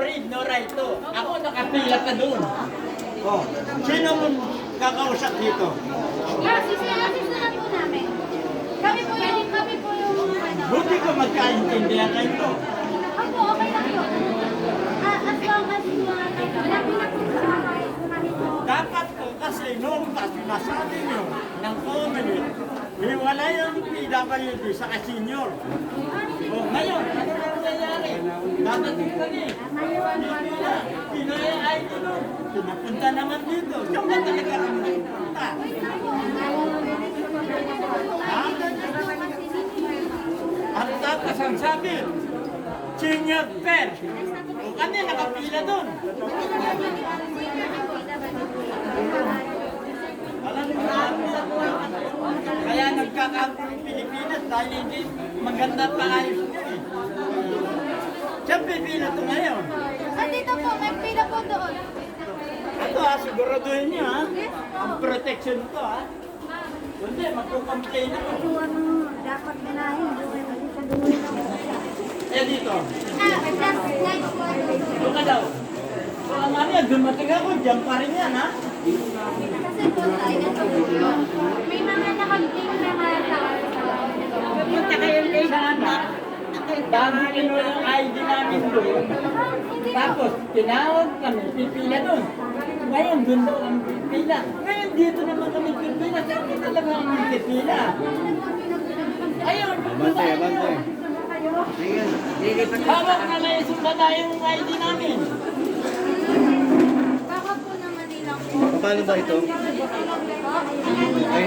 read, no write to. Ako nakapila ka doon. Oh, sino mo kakausap dito? Assist na po namin. Kami po yung ano. Buti ko magkaintindihan kayo. Opo, okay lang po. As long as malapit na po sa akin. Dapat ko kasi noong nasabi nyo ng comedy, hiwala yung PWD sa senior. Oh, ngayon, ano na nangyayari? Dadating ka ni. Pinoy ay ito. Pinapunta naman dito. Saan ba talaga ang nagpunta? Ha? Ang tatas ang sabi, senior fair. O kanya nakapila doon. Alam mo na, kaya nagkakagulo ng Pilipinas dahil hindi maganda pa ayos niya eh. Saan pipila ito ngayon? Dito po, may pila po doon. Ito siguraduhin niyo ang protection ito Hindi, magkukomplain ako. Dapat ganahin. Dito. Next one. Doon ka daw. So, ang ano yan, dumating ako, dyan pa rin yan Kasi po tayo, may mga nakagting na mga tao. Punta kayo sana. Bago kinuha yung ID namin doon. Tapos, tinawag kami, pipila doon. Ngayon, doon daw ang pipila. Ngayon, dito naman kami pipila. Saan ko talaga ang pipila? Ayun, Abante. hawak na lang yung yung ID namin. Baka po naman nilang po. Paano ba ito? Ay,